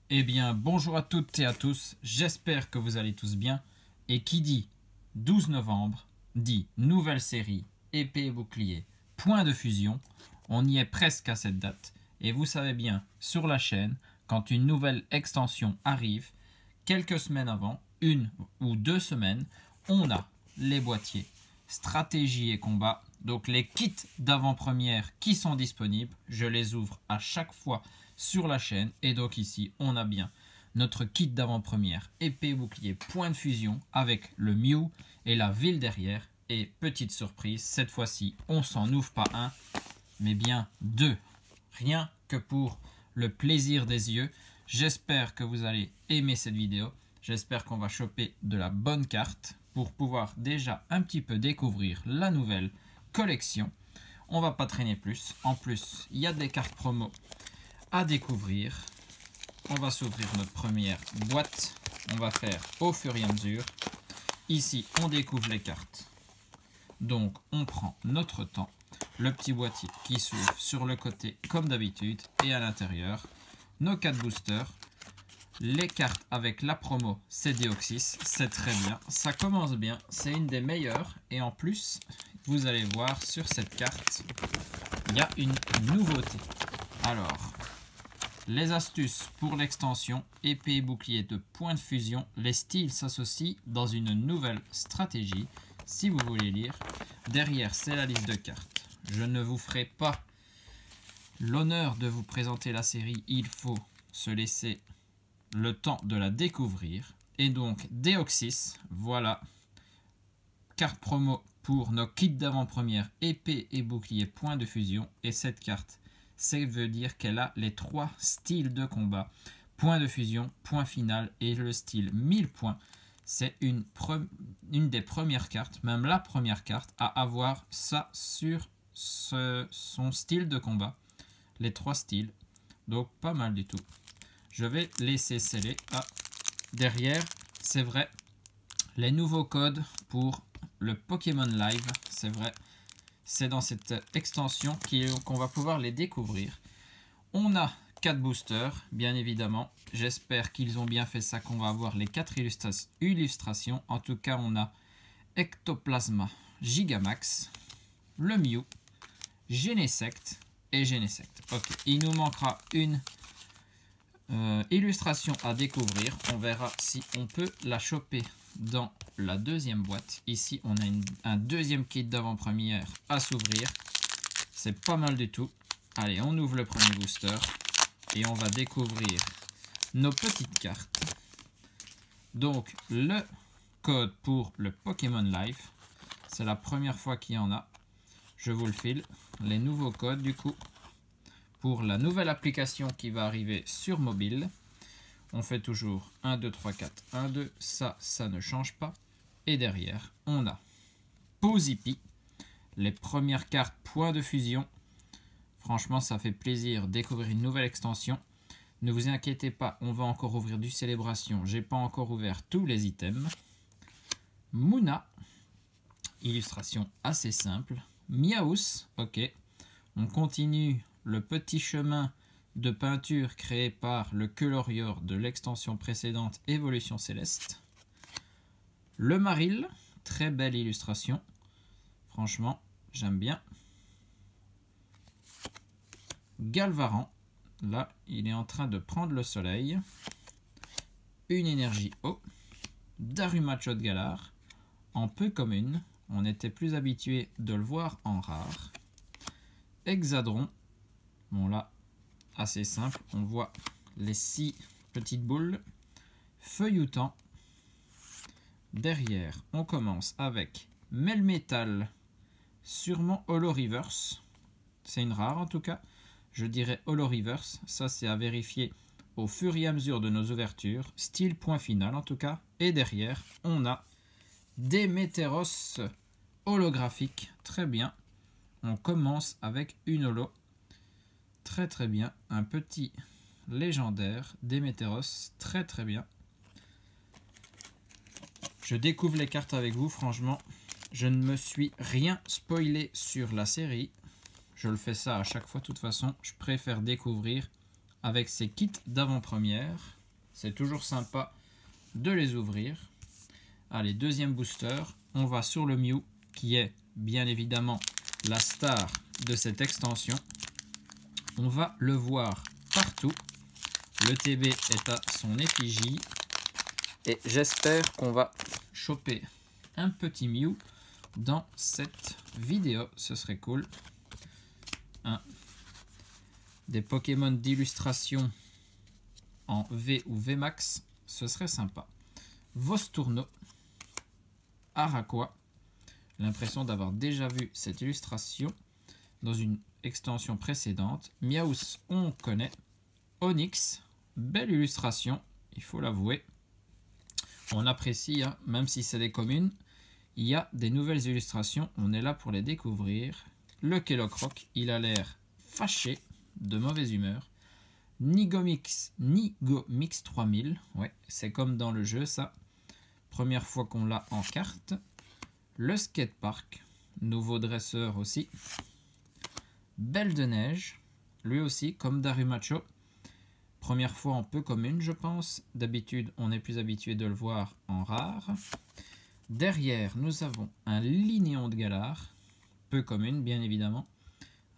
Eh bien, bonjour à toutes et à tous, j'espère que vous allez tous bien. Et qui dit 12 novembre, dit nouvelle série, épée et bouclier, point de fusion. On y est presque à cette date. Et vous savez bien, sur la chaîne, quand une nouvelle extension arrive, quelques semaines avant, 1 ou 2 semaines, on a les boîtiers, stratégie et combat. Donc les kits d'avant-première qui sont disponibles, je les ouvre à chaque fois sur la chaîne. Et donc ici, on a bien notre kit d'avant-première, épée, bouclier, point de fusion avec le Mew et la ville derrière. Et petite surprise, cette fois-ci, on s'en ouvre pas un, mais bien deux. Rien que pour le plaisir des yeux. J'espère que vous allez aimer cette vidéo. J'espère qu'on va choper de la bonne carte pour pouvoir déjà un petit peu découvrir la nouvelle collection. On va pas traîner plus. En plus, il y a des cartes promo à découvrir. On va s'ouvrir notre première boîte. On va faire au fur et à mesure. Ici, on découvre les cartes. Donc, on prend notre temps. Le petit boîtier qui s'ouvre sur le côté comme d'habitude. Et à l'intérieur, nos 4 boosters. Les cartes avec la promo, c'est Deoxys. C'est très bien. Ça commence bien. C'est une des meilleures. Et en plus, vous allez voir sur cette carte, il y a une nouveauté. Alors, les astuces pour l'extension, épée et bouclier de point de fusion. Les styles s'associent dans une nouvelle stratégie. Si vous voulez lire, derrière c'est la liste de cartes. Je ne vous ferai pas l'honneur de vous présenter la série. Il faut se laisser le temps de la découvrir. Et donc Deoxys, voilà, carte promo pour nos kits d'avant-première, épée et bouclier point de fusion. Et cette carte, ça veut dire qu'elle a les 3 styles de combat, point de fusion, point final et le style 1000 points. C'est une des premières cartes, même la première carte à avoir ça sur son style de combat, les 3 styles, donc pas mal du tout. Je vais laisser sceller. Derrière, c'est vrai, les nouveaux codes pour le Pokémon Live, c'est vrai, c'est dans cette extension qu'on va pouvoir les découvrir. On a 4 boosters, bien évidemment. J'espère qu'ils ont bien fait ça, qu'on va avoir les 4 illustrations. En tout cas, on a Ectoplasma Gigamax, le Mew, Genesect et Genesect. Ok, il nous manquera une illustration à découvrir. On verra si on peut la choper dans la deuxième boîte. Ici, on a un deuxième kit d'avant-première à s'ouvrir. C'est pas mal du tout. Allez, on ouvre le premier booster et on va découvrir nos petites cartes. Donc, le code pour le Pokémon Life, c'est la première fois qu'il y en a. Je vous le file. Les nouveaux codes, du coup, pour la nouvelle application qui va arriver sur mobile. On fait toujours 1, 2, 3, 4, 1, 2. Ça ne change pas. Et derrière, on a Pozipi, les premières cartes point de fusion. Franchement, ça fait plaisir de découvrir une nouvelle extension. Ne vous inquiétez pas, on va encore ouvrir du Célébration. J'ai pas encore ouvert tous les items. Munna, illustration assez simple. Miaus, ok. On continue le petit chemin de peinture créé par le Colorior de l'extension précédente Évolution Céleste. Le Maril, très belle illustration. Franchement, j'aime bien. Galvaran, là, il est en train de prendre le soleil. Une énergie eau. Daruma Galar, en peu commune. On était plus habitué de le voir en rare. Hexadron, bon là, assez simple. On voit les 6 petites boules. Feuilloutant. Derrière, on commence avec Melmetal, sûrement Holo Reverse. C'est une rare en tout cas. Je dirais Holo Reverse. Ça, c'est à vérifier au fur et à mesure de nos ouvertures. Style point final en tout cas. Et derrière, on a Démétéros holographique. Très bien. On commence avec une holo. Très très bien. Un petit légendaire Démétéros. Très très bien. Je découvre les cartes avec vous, franchement. Je ne me suis rien spoilé sur la série. Je le fais ça à chaque fois, de toute façon. Je préfère découvrir avec ces kits d'avant-première. C'est toujours sympa de les ouvrir. Allez, deuxième booster. On va sur le Mew, qui est bien évidemment la star de cette extension. On va le voir partout. Le TB est à son effigie. Et j'espère qu'on va choper un petit Mew dans cette vidéo. Ce serait cool. Des Pokémon d'illustration en V ou VMAX, ce serait sympa. Vostourno, Araquois, l'impression d'avoir déjà vu cette illustration dans une extension précédente. Miaus, on connaît. Onyx, belle illustration, il faut l'avouer. On apprécie, hein, même si c'est des communes, il y a des nouvelles illustrations, on est là pour les découvrir. Le Kellogg-Rock, il a l'air fâché, de mauvaise humeur. Nigomix 3000, ouais, c'est comme dans le jeu ça. Première fois qu'on l'a en carte. Le Skatepark, nouveau dresseur aussi. Belle de neige, lui aussi comme Darumacho. Première fois en peu commune je pense. D'habitude on est plus habitué de le voir en rare. Derrière nous avons un Linéon de Galar, peu commune bien évidemment.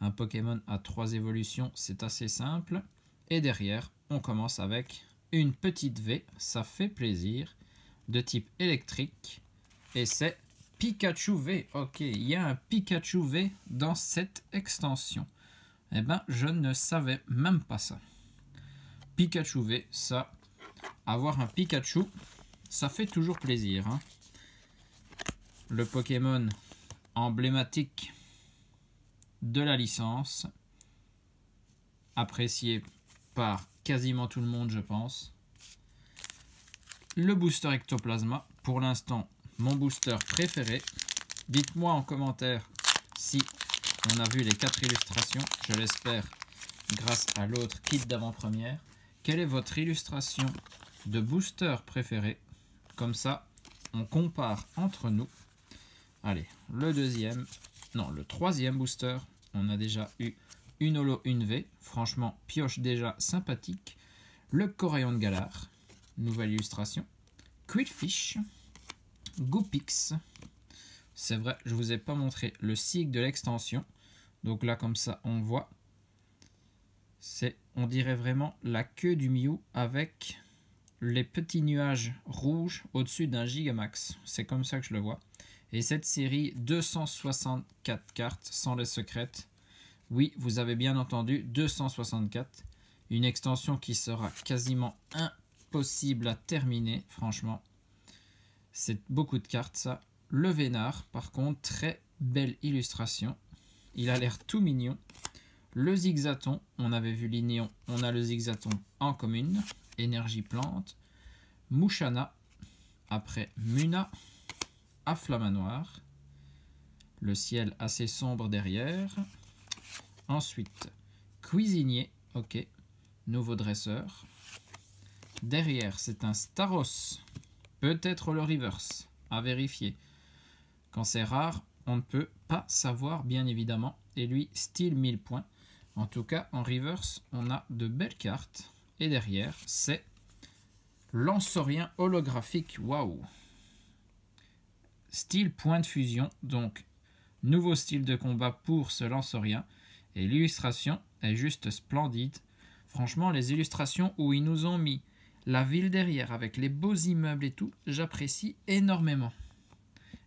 Un Pokémon à 3 évolutions, c'est assez simple. Et derrière, on commence avec une petite V, ça fait plaisir, de type électrique. Et c'est Pikachu V. Ok, il y a un Pikachu V dans cette extension. Eh ben, je ne savais même pas ça. Pikachu V, ça, avoir un Pikachu, ça fait toujours plaisir. Hein. Le Pokémon emblématique de la licence, apprécié par quasiment tout le monde je pense. Le booster Ectoplasma, pour l'instant mon booster préféré. Dites-moi en commentaire si on a vu les 4 illustrations, je l'espère grâce à l'autre kit d'avant-première. Quelle est votre illustration de booster préférée? Comme ça on compare entre nous. Allez, le troisième booster, on a déjà eu une holo, une V, franchement pioche déjà sympathique. Le Corayon de Galar, nouvelle illustration. Quillfish, Goopix, c'est vrai, je vous ai pas montré le cycle de l'extension, donc là comme ça on voit, on dirait vraiment la queue du Mew avec les petits nuages rouges au-dessus d'un Gigamax, c'est comme ça que je le vois. Et cette série, 264 cartes sans les secrètes. Oui, vous avez bien entendu, 264. Une extension qui sera quasiment impossible à terminer, franchement. C'est beaucoup de cartes, ça. Le Vénard, par contre, très belle illustration. Il a l'air tout mignon. Le Zigzaton, on avait vu l'Inéon, on a le Zigzaton en commune. Énergie plante. Mouchana, après Muna. Afflamanoir, le ciel assez sombre derrière. Ensuite, Cuisinier, ok, nouveau dresseur. Derrière, c'est un Staros, peut-être le reverse, à vérifier. Quand c'est rare, on ne peut pas savoir, bien évidemment. Et lui, style 1000 points. En tout cas, en reverse, on a de belles cartes. Et derrière, c'est Lansorien holographique, waouh! Style point de fusion, donc nouveau style de combat pour ce Lansorien. Et l'illustration est juste splendide. Franchement, les illustrations où ils nous ont mis la ville derrière avec les beaux immeubles et tout, j'apprécie énormément.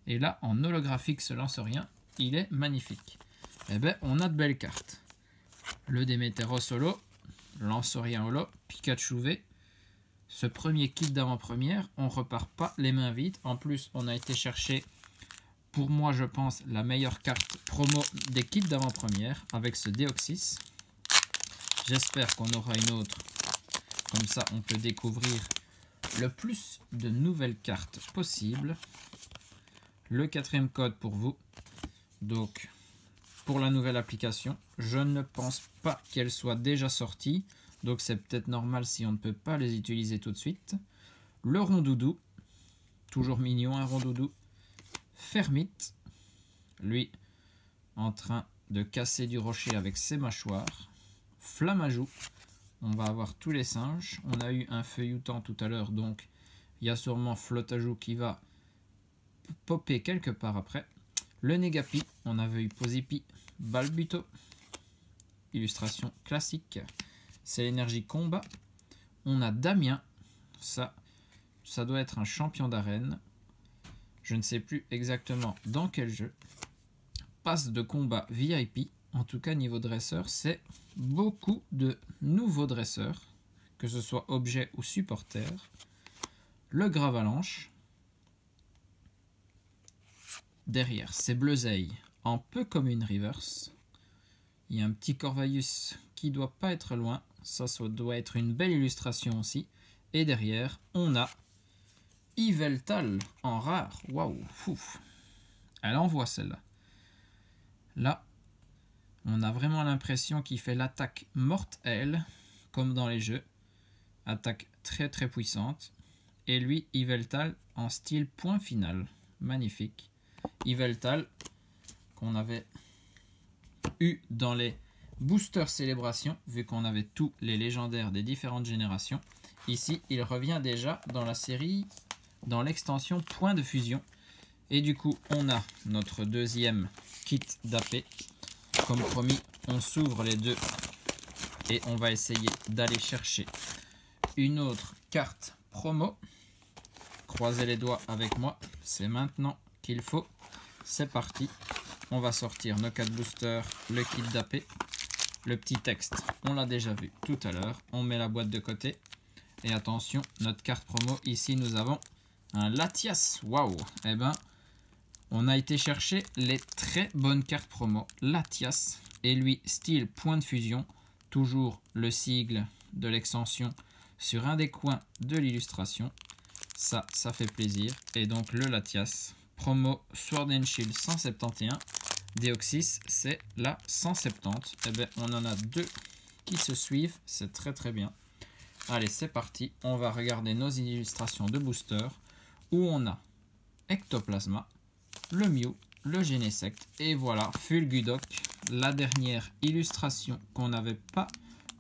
Et là, en holographique, ce Lansorien, il est magnifique. Eh bien, on a de belles cartes. Le Démétéros holo, Lansorien holo, Pikachu V. Ce premier kit d'avant-première, on repart pas les mains vides. En plus, on a été chercher, pour moi je pense, la meilleure carte promo des kits d'avant-première avec ce Deoxys. J'espère qu'on aura une autre. Comme ça, on peut découvrir le plus de nouvelles cartes possible. Le 4e code pour vous. Donc, pour la nouvelle application, je ne pense pas qu'elle soit déjà sortie. Donc c'est peut-être normal si on ne peut pas les utiliser tout de suite. Le Rondoudou, toujours mignon un Rondoudou. Fermite, lui en train de casser du rocher avec ses mâchoires. Flamajou, on va avoir tous les singes. On a eu un feuilletant tout à l'heure, donc il y a sûrement Flotajou qui va popper quelque part après. Le Negapi, on avait eu Posipi, Balbuto. Illustration classique. C'est l'énergie combat. On a Damien. Ça doit être un champion d'arène. Je ne sais plus exactement dans quel jeu. Passe de combat VIP. En tout cas, niveau dresseur, c'est beaucoup de nouveaux dresseurs, que ce soit objet ou supporter. Le Gravalanche. Derrière, c'est Bleuzeil en peu comme une reverse. Il y a un petit Corvalius qui doit pas être loin. Ça doit être une belle illustration aussi. Et derrière, on a Yveltal en rare. Waouh, fouf. Elle envoie celle-là. Là, on a vraiment l'impression qu'il fait l'attaque mortelle, comme dans les jeux. Attaque très très puissante. Et lui, Yveltal en style point final. Magnifique. Yveltal, qu'on avait eu dans les boosters célébration, vu qu'on avait tous les légendaires des différentes générations. Ici, il revient déjà dans la série, dans l'extension point de fusion. Et du coup, on a notre deuxième kit d'AP. Comme promis, on s'ouvre les deux et on va essayer d'aller chercher une autre carte promo. Croisez les doigts avec moi, c'est maintenant qu'il faut. C'est parti. On va sortir nos 4 boosters, le kit d'AP, le petit texte, on l'a déjà vu tout à l'heure. On met la boîte de côté. Et attention, notre carte promo, ici nous avons un Latias. Waouh! Eh ben, on a été chercher les très bonnes cartes promo. Latias, et lui, style point de fusion. Toujours le sigle de l'extension sur un des coins de l'illustration. Ça fait plaisir. Et donc le Latias, promo Sword and Shield 171. Deoxys, c'est la 170. Eh bien, on en a deux qui se suivent. C'est très très bien. Allez, c'est parti. On va regarder nos illustrations de booster où on a Ectoplasma, le Mew, le Genesect et voilà, Fulgudoc, la dernière illustration qu'on n'avait pas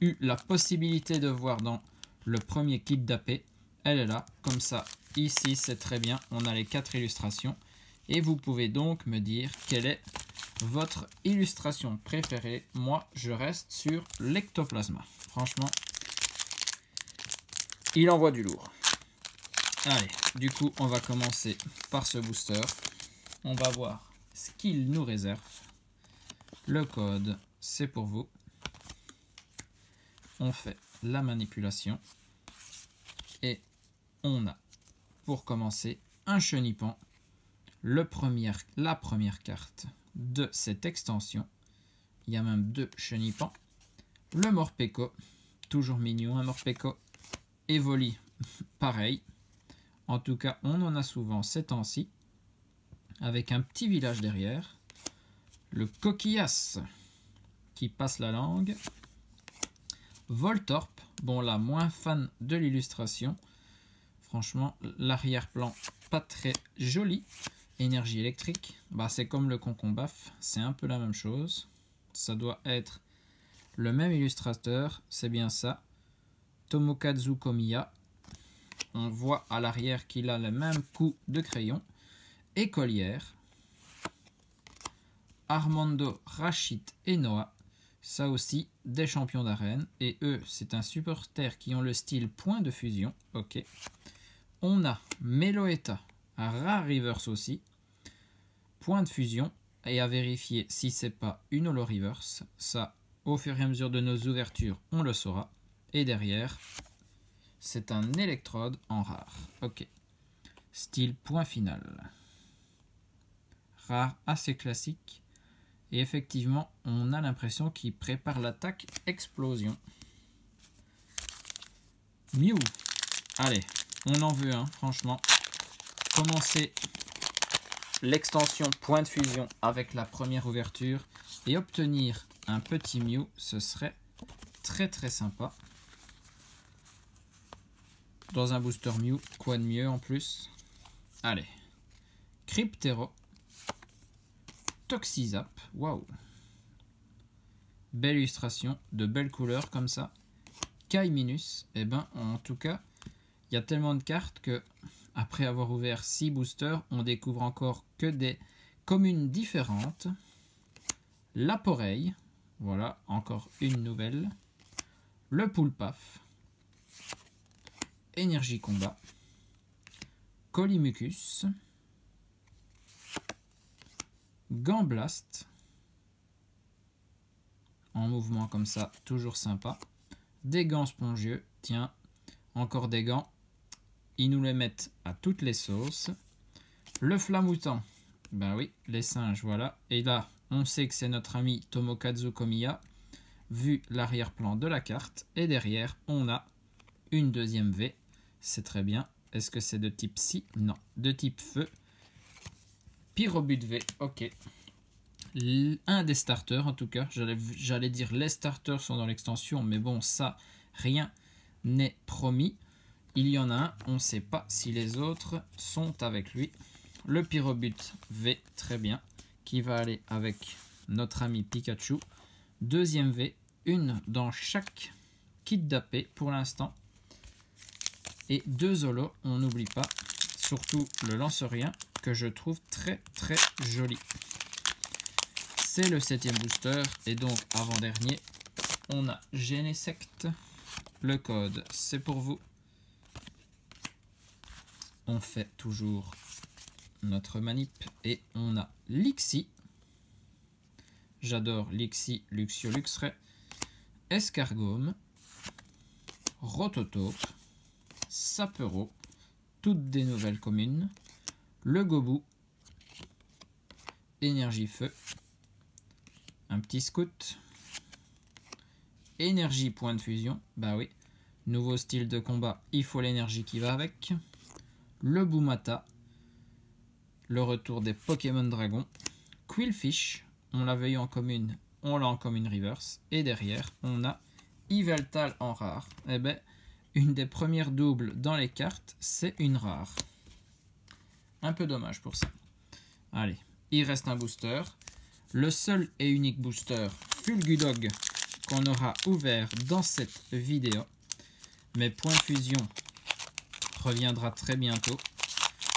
eu la possibilité de voir dans le premier kit d'AP. Elle est là, comme ça. Ici, c'est très bien. On a les 4 illustrations. Et vous pouvez donc me dire quelle est votre illustration préférée. Moi, je reste sur l'Ectoplasma. Franchement, il envoie du lourd. Allez, du coup, on va commencer par ce booster. On va voir ce qu'il nous réserve. Le code, c'est pour vous. On fait la manipulation. Et on a, pour commencer, un Chenipan. La première carte de cette extension. Il y a même 2 Chenipans. Le Morpeko, toujours mignon, un Morpeko. Evoli, pareil. En tout cas, on en a souvent ces temps-ci. Avec un petit village derrière. Le Coquillas, qui passe la langue. Voltorp, bon là, moins fan de l'illustration. Franchement, l'arrière-plan, pas très joli. Énergie électrique, bah, c'est comme le Concombaf, c'est un peu la même chose. Ça doit être le même illustrateur, c'est bien ça. Tomokazu Komiya. On voit à l'arrière qu'il a le même coup de crayon. Écolière. Armando, Rachid et Noah. Ça aussi, des champions d'arène. Et eux, c'est un supporter qui ont le style point de fusion. Ok. On a Meloetta, Rare Reverse aussi. Point de fusion. Et à vérifier si c'est pas une Holo Reverse. Ça, au fur et à mesure de nos ouvertures, on le saura. Et derrière, c'est un électrode en rare. Ok. Style point final. Rare assez classique. Et effectivement, on a l'impression qu'il prépare l'attaque explosion. Mew. Allez, on en veut un, franchement. Commencer l'extension point de fusion avec la première ouverture et obtenir un petit Mew, ce serait très très sympa. Dans un booster Mew, quoi de mieux en plus? Allez. Cryptero. Toxizap. Waouh. Belle illustration, de belles couleurs comme ça. Kai Minus. Et ben, en tout cas, il y a tellement de cartes que, après avoir ouvert 6 boosters, on découvre encore que des communes différentes. La Poreille, voilà, encore une nouvelle. Le Poulpaf. Énergie Combat. Colimucus. Gamblast. En mouvement comme ça, toujours sympa. Des gants spongieux, tiens, encore des gants. Ils nous les mettent à toutes les sauces. Le Flamoutant, ben oui, les singes, voilà. Et là, on sait que c'est notre ami Tomokazu Komiya, vu l'arrière-plan de la carte. Et derrière, on a une deuxième V, c'est très bien. Est-ce que c'est de type Psy? Non, de type Feu. Pyrobut V, ok. Un des starters en tout cas, j'allais dire les starters sont dans l'extension, mais bon, ça, rien n'est promis. Il y en a un, on ne sait pas si les autres sont avec lui. Le Pyrobut V, très bien, qui va aller avec notre ami Pikachu. Deuxième V, une dans chaque kit d'AP pour l'instant. Et 2 holos, on n'oublie pas, surtout le lance-rien, que je trouve très très joli. C'est le 7e booster, et donc avant-dernier, on a Genesect. Le code, c'est pour vous. On fait toujours notre manip, et on a Lixie. J'adore Lixie, Luxio, Luxray. Escargome. Rototope. Sapero. Toutes des nouvelles communes. Le Gobou. Énergie Feu. Un petit scout. Énergie point de fusion. Bah oui. Nouveau style de combat. Il faut l'énergie qui va avec. Le Boumata. Le retour des Pokémon Dragon. Quillfish. On l'avait eu en commune. On l'a en commune reverse. Et derrière, on a Yveltal en rare. Eh ben, une des premières doubles dans les cartes, c'est une rare. Un peu dommage pour ça. Allez, il reste un booster. Le seul et unique booster Fulgudog qu'on aura ouvert dans cette vidéo. Mais Point de Fusion reviendra très bientôt.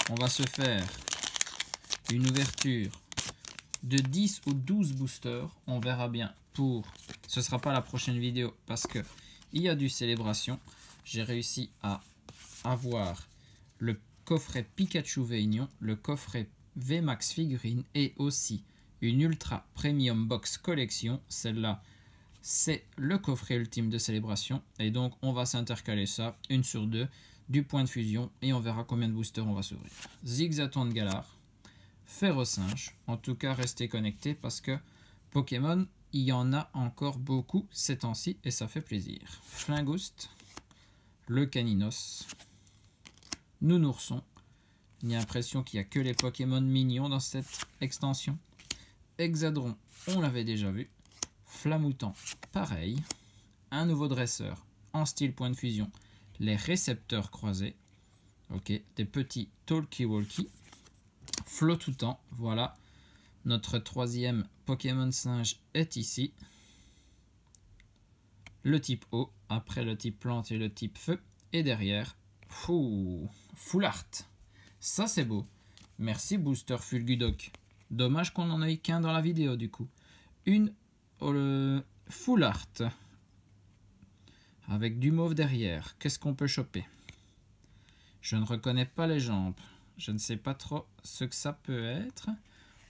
On va se faire une ouverture de 10 ou 12 boosters. On verra bien pour... Ce ne sera pas la prochaine vidéo parce que il y a du célébration. J'ai réussi à avoir le coffret Pikachu V-Union, le coffret VMAX figurine et aussi une Ultra Premium Box Collection. Celle-là, c'est le coffret ultime de célébration. Et donc, on va s'intercaler ça, une sur deux, du Point de Fusion. Et on verra combien de boosters on va s'ouvrir. Zigzaton de Galar, Ferrosinge. En tout cas, restez connectés parce que Pokémon, il y en a encore beaucoup ces temps-ci et ça fait plaisir. Flingouste, le Caninos, Nounourson. Il y a l'impression qu'il n'y a que les Pokémon mignons dans cette extension. Hexadron, on l'avait déjà vu. Flamoutant, pareil. Un nouveau dresseur en style Point de Fusion. Les récepteurs croisés. Ok, des petits talkie-walkie. Flottoutant, voilà. Notre troisième Pokémon singe est ici. Le type eau, après le type plante et le type feu. Et derrière, Full Art. Ça c'est beau. Merci Booster Fulgudok. Dommage qu'on n'en ait qu'un dans la vidéo du coup. Une Full Art. Avec du mauve derrière. Qu'est-ce qu'on peut choper? Je ne reconnais pas les jambes. Je ne sais pas trop ce que ça peut être.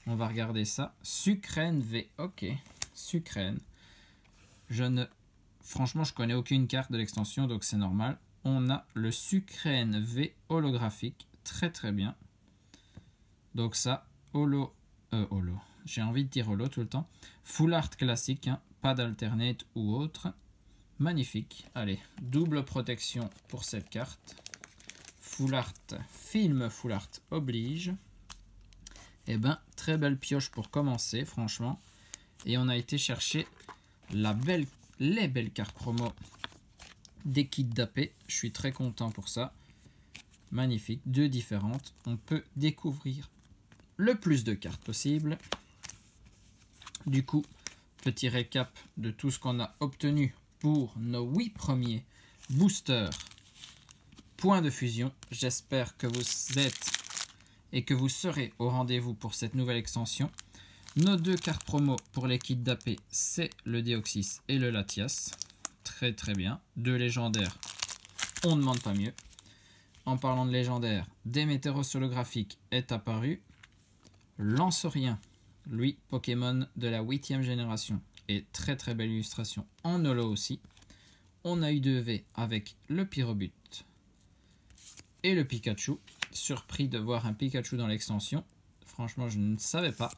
On va regarder ça. Sucrène V. Ok. Sucrène. Franchement, je connais aucune carte de l'extension, donc c'est normal. On a le Sucrène V holographique. Très très bien. Donc ça, holo. J'ai envie de dire holo tout le temps. Full art classique, hein, pas d'alternate ou autre. Magnifique. Allez, double protection pour cette carte. Full art, film full art oblige. Eh ben, très belle pioche pour commencer, franchement. Et on a été chercher les belles cartes promo des kits d'AP. Je suis très content pour ça. Magnifique, 2 différentes. On peut découvrir le plus de cartes possible. Du coup, petit récap de tout ce qu'on a obtenu pour nos 8 premiers booster, point de fusion. J'espère que vous êtes et que vous serez au rendez-vous pour cette nouvelle extension. Nos 2 cartes promo pour les kits d'AP, c'est le Deoxys et le Latias. Très très bien. 2 légendaires, on ne demande pas mieux. En parlant de légendaire, Déméteros holographique est apparu. Lancerien, lui, Pokémon de la 8e génération. Et très très belle illustration en holo aussi. On a eu 2 V avec le Pyrobut et le Pikachu. Surpris de voir un Pikachu dans l'extension. Franchement, je ne savais pas.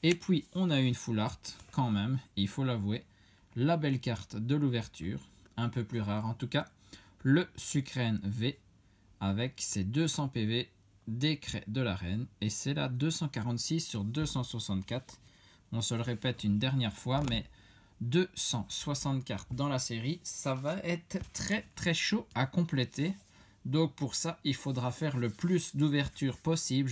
Et puis, on a eu une full art, quand même, il faut l'avouer. La belle carte de l'ouverture, un peu plus rare en tout cas. Le Sucrène V, avec ses 200 PV, décret de l'arène. Et c'est la 246 sur 264. On se le répète une dernière fois, mais 260 cartes dans la série, ça va être très très chaud à compléter. Donc pour ça, il faudra faire le plus d'ouverture possible.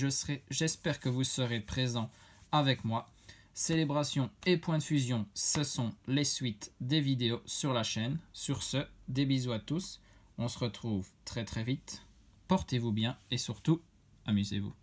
J'espère que vous serez présents avec moi. Célébration et point de fusion, ce sont les suites des vidéos sur la chaîne. Sur ce, des bisous à tous. On se retrouve très très vite. Portez-vous bien et surtout, amusez-vous.